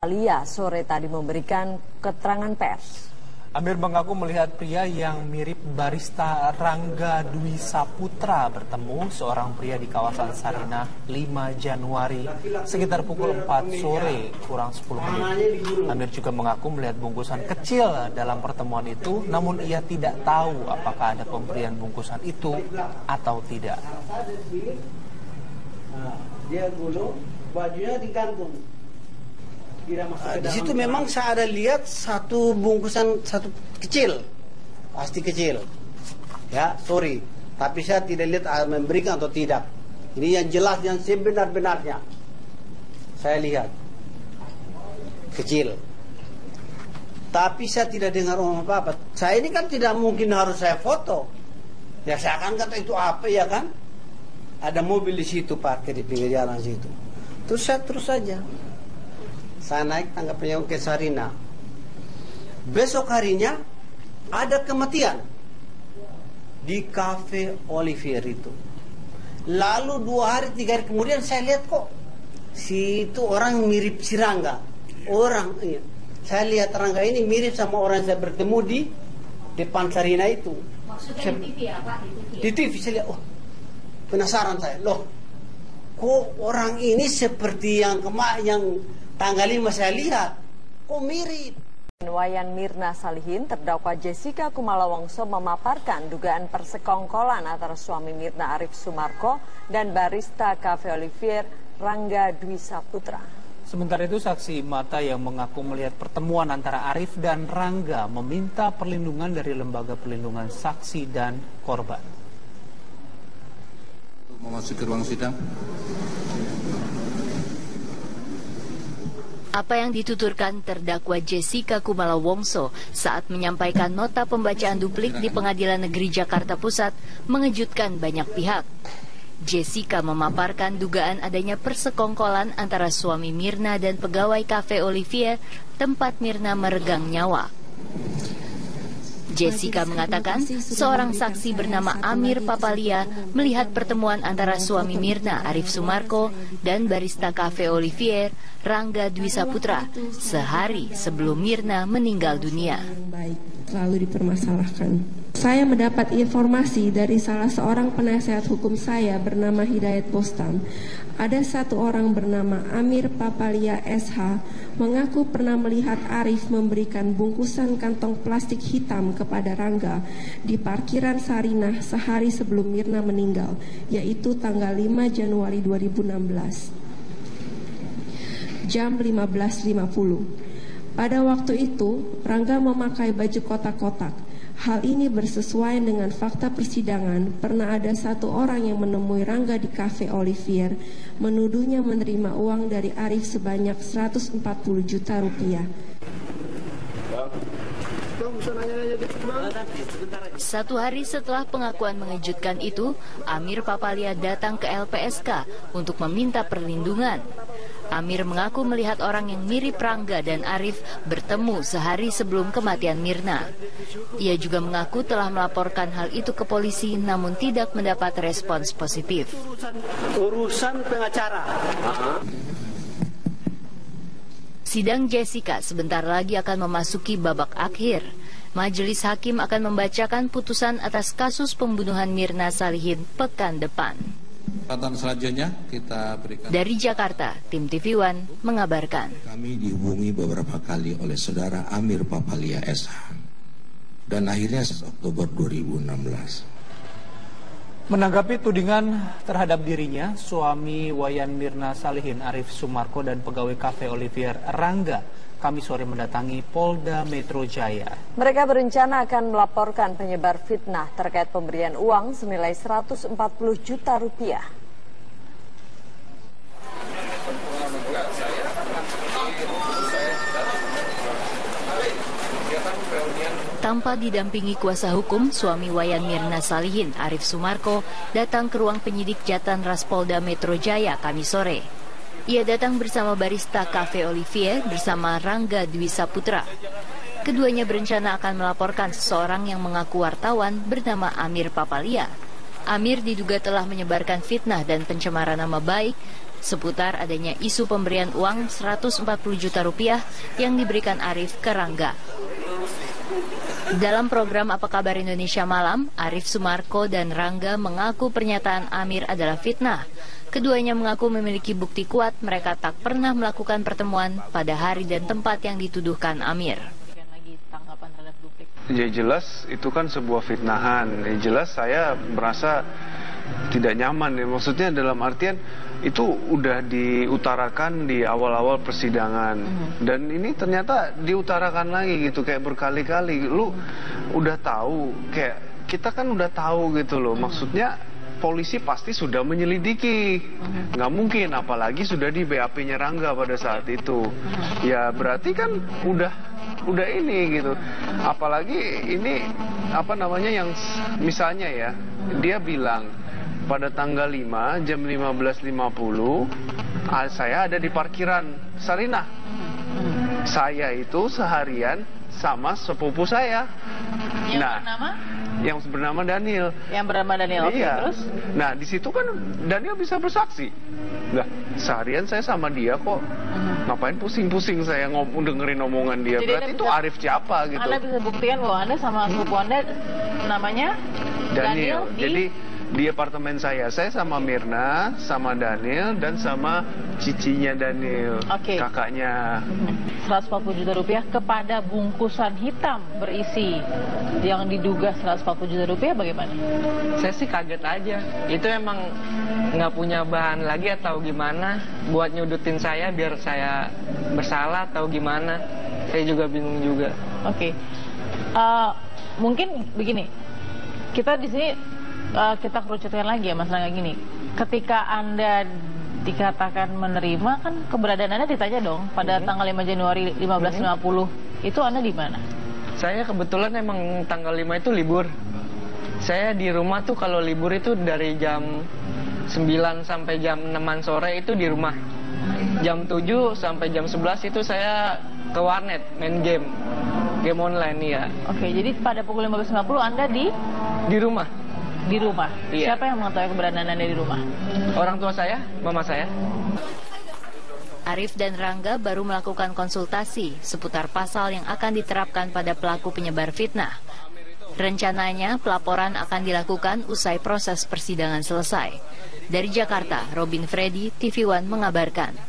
Lia sore tadi memberikan keterangan pers. Amir mengaku melihat pria yang mirip barista Rangga Dwi Saputra bertemu seorang pria di kawasan Sarinah 5 Januari sekitar pukul 4 sore kurang 10 menit. Amir juga mengaku melihat bungkusan kecil dalam pertemuan itu, namun ia tidak tahu apakah ada pemberian bungkusan itu atau tidak. Dia gulung, bajunya digantung. Di situ memang saya ada lihat satu bungkusan satu kecil, pasti kecil. Ya, sorry, tapi saya tidak lihat memberikan atau tidak. Ini yang jelas yang sebenar-benarnya. Saya lihat kecil. Tapi saya tidak dengar ngomong apa-apa. Saya ini kan tidak mungkin harus saya foto. Ya saya akan kata itu apa ya kan? Ada mobil di situ parkir di pinggir jalan situ. Terus saya terus saja. Saya naik tangga ke Sarinah. Besok harinya ada kematian di Cafe Olivier itu. Lalu 2 hari 3 hari kemudian saya lihat kok si itu orang mirip si Rangga. Orang iya. Saya lihat Rangga ini mirip sama orang yang saya bertemu di depan Sarinah itu. Maksudnya di TV ya Pak? Di TV saya lihat, oh penasaran saya. Loh, kok orang ini seperti yang tanggal 5 saya lihat, kok mirip. Wayan Mirna Salihin, terdakwa Jessica Kumala Wongso memaparkan dugaan persekongkolan antara suami Mirna Arif Sumarko dan barista Cafe Olivier Rangga Dwi Saputra. Sementara itu saksi mata yang mengaku melihat pertemuan antara Arif dan Rangga meminta perlindungan dari Lembaga Perlindungan Saksi dan Korban. Memasuki ruang sidang. Apa yang dituturkan terdakwa Jessica Kumala Wongso saat menyampaikan nota pembacaan duplik di Pengadilan Negeri Jakarta Pusat mengejutkan banyak pihak. Jessica memaparkan dugaan adanya persekongkolan antara suami Mirna dan pegawai Cafe Olivier tempat Mirna meregang nyawa. Jessica mengatakan seorang saksi bernama Amir Papalia melihat pertemuan antara suami Mirna Arif Sumarko dan barista Cafe Olivier Rangga Dwi Saputra sehari sebelum Mirna meninggal dunia. Lalu dipermasalahkan. Saya mendapat informasi dari salah seorang penasehat hukum saya bernama Hidayat Bostam. Ada satu orang bernama Amir Papalia SH mengaku pernah melihat Arif memberikan bungkusan kantong plastik hitam kepada Rangga di parkiran Sarinah sehari sebelum Mirna meninggal, yaitu tanggal 5 Januari 2016. Jam 15.50. Pada waktu itu, Rangga memakai baju kotak-kotak. Hal ini bersesuaian dengan fakta persidangan. Pernah ada satu orang yang menemui Rangga di Cafe Olivier, menuduhnya menerima uang dari Arif sebanyak 140 juta rupiah. Satu hari setelah pengakuan mengejutkan itu, Amir Papalia datang ke LPSK untuk meminta perlindungan. Amir mengaku melihat orang yang mirip Rangga dan Arif bertemu sehari sebelum kematian Mirna. Ia juga mengaku telah melaporkan hal itu ke polisi namun tidak mendapat respons positif. Urusan pengacara. Sidang Jessica sebentar lagi akan memasuki babak akhir. Majelis Hakim akan membacakan putusan atas kasus pembunuhan Mirna Salihin pekan depan. Selanjutnya kita berikan. Dari Jakarta, tim TV One mengabarkan. Kami dihubungi beberapa kali oleh saudara Amir Papalia SH dan akhirnya Oktober 2016. Menanggapi tudingan terhadap dirinya, suami Wayan Mirna Salihin Arif Sumarko dan pegawai Cafe Olivier Rangga Kamis sore mendatangi Polda Metro Jaya. Mereka berencana akan melaporkan penyebar fitnah terkait pemberian uang senilai 140 juta rupiah. Tanpa didampingi kuasa hukum, suami Wayan Mirna Salihin, Arif Sumarko, datang ke ruang penyidik Jatan Ras Polda Metro Jaya Kamis sore. Ia datang bersama barista Cafe Olivier bersama Rangga Dwi Saputra. Keduanya berencana akan melaporkan seseorang yang mengaku wartawan bernama Amir Papalia. Amir diduga telah menyebarkan fitnah dan pencemaran nama baik seputar adanya isu pemberian uang 140 juta rupiah yang diberikan Arif ke Rangga. Dalam program Apa Kabar Indonesia Malam, Arif Sumarko dan Rangga mengaku pernyataan Amir adalah fitnah. Keduanya mengaku memiliki bukti kuat mereka tak pernah melakukan pertemuan pada hari dan tempat yang dituduhkan Amir. Ya jelas itu kan sebuah fitnahan. Ya jelas saya merasa tidak nyaman. Ya. Maksudnya dalam artian itu udah diutarakan di awal-awal persidangan. Dan ini ternyata diutarakan lagi gitu kayak berkali-kali. Lu udah tahu, kayak kita kan udah tahu gitu loh. Maksudnya polisi pasti sudah menyelidiki. Nggak mungkin, apalagi sudah di BAP-nya Rangga pada saat itu. Ya berarti kan udah ini gitu. Apalagi ini apa namanya yang misalnya ya, dia bilang pada tanggal 5 jam 15.50 saya ada di parkiran Sarinah. Saya itu seharian sama sepupu saya. Yang bernama Daniel. Yang bernama Daniel. Oke, iya. Terus? Nah, di situ kan Daniel bisa bersaksi. Nah, seharian saya sama dia kok. Ngapain pusing-pusing saya dengerin omongan dia. Jadi berarti itu Arif siapa gitu. Anda bisa buktikan bahwa Anda sama sepupu Anda namanya Daniel Jadi di apartemen saya sama Mirna, sama Daniel, dan sama cicinya Daniel, kakaknya. 140 juta rupiah kepada bungkusan hitam berisi yang diduga 140 juta rupiah bagaimana? Saya sih kaget aja. Itu emang nggak punya bahan lagi atau gimana buat nyudutin saya biar saya bersalah atau gimana? Saya juga bingung juga. Mungkin begini, kita di sini kita kerucutkan lagi ya Mas Rangga gini. Ketika Anda dikatakan menerima, kan keberadaan Anda ditanya dong pada tanggal 5 Januari 1550. Itu Anda di mana? Saya kebetulan emang tanggal 5 itu libur. Saya di rumah tuh kalau libur itu dari jam 9 sampai jam 6 sore itu di rumah. Jam 7 sampai jam 11 itu saya ke warnet main game online ya. Jadi pada pukul 15.50 Anda di rumah? Di rumah? Iya. Siapa yang mengetahui keberadaan Anda di rumah? Orang tua saya, mama saya. Arif dan Rangga baru melakukan konsultasi seputar pasal yang akan diterapkan pada pelaku penyebar fitnah. Rencananya pelaporan akan dilakukan usai proses persidangan selesai. Dari Jakarta, Robin Freddy, TV One mengabarkan.